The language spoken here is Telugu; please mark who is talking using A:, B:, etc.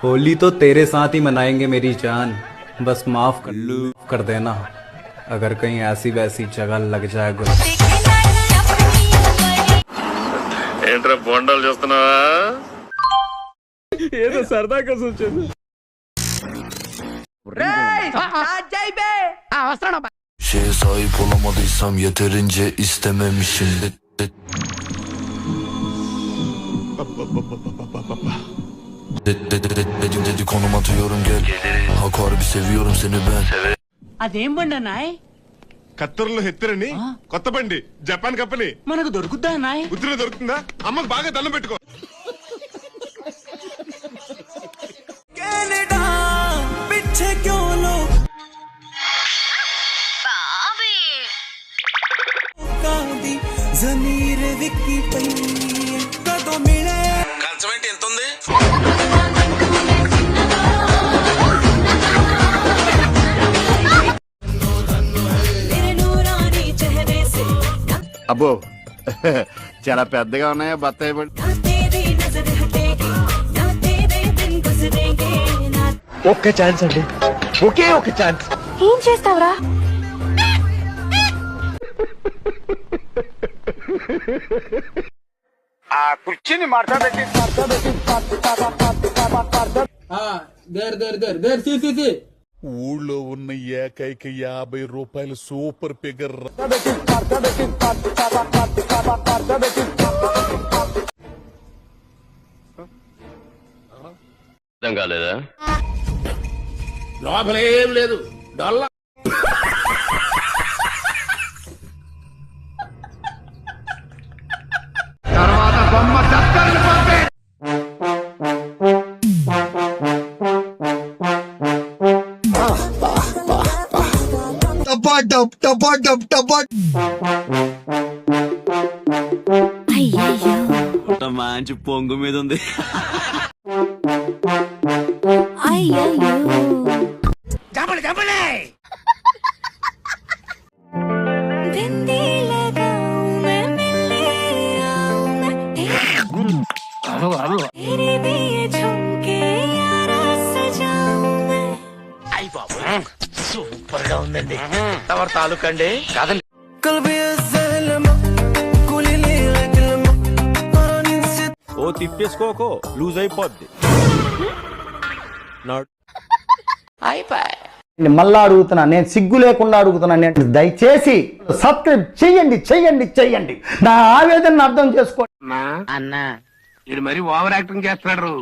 A: होली तो तेरे साथ ही मनाएंगे मेरी जान, बस माफ कर देना अगर कहीं ऐसी वैसी जगह लग जाए गुल।
B: ఏంట్రా బొండాలు చేస్తున్నావా?
C: ఏదో సరదాగా సూచన.
D: Sahip olamadıysam yeterince istememişim. Dedi konum atıyorum gel. Hak harbi seviyorum seni ben.
E: అదేం బండి అన్నాయ్?
F: కత్తూరులో హెత్తరని కొత్త బండి, జపాన్ కంపెనీ.
E: మనకు దొరుకుద్దా అన్నాయ్?
F: ఉత్తరే దొరుకుతుందా? అమ్మకు బాగా దండం పెట్టుకో.
B: కంచమేంటి ఎంత ఉంది?
G: అబ్బో చాలా పెద్దగా ఉన్నాయా బత్తాయి పండు?
C: ఒక్క ఛాన్స్ అండి, ఒకే ఒక ఛాన్స్.
H: ఏం చేస్తావురా?
G: ఆ కుర్చీని మార్చబెట్టి
I: ఊళ్ళో ఉన్న ఏకైక 50 రూపాయల సూపర్ ఫిగర్.
B: అర్థం కాలేదా?
C: లోపలేం లేదు, డొల్ల.
G: తర్వాత బొమ్మ దక్కని పంపే.
D: మంచి పొంగు మీద ఉంది.
E: సూపర్ గా ఉందండి. తమరు తాలూకా అండి? కాదండి.
C: ఓ తిప్పేసుకోకో, లూజ్ అయిపోద్ది.
J: మళ్ళా అడుగుతున్నా, నేను సిగ్గు లేకుండా అడుగుతున్నా, నేను దయచేసి సబ్స్క్రైబ్ చెయ్యండి చెయ్యండి చెయ్యండి, నా ఆవేదన అర్థం చేసుకోండి.
E: అన్నా ఇది మరి ఓవర్ యాక్టింగ్ చేస్తున్నాడు.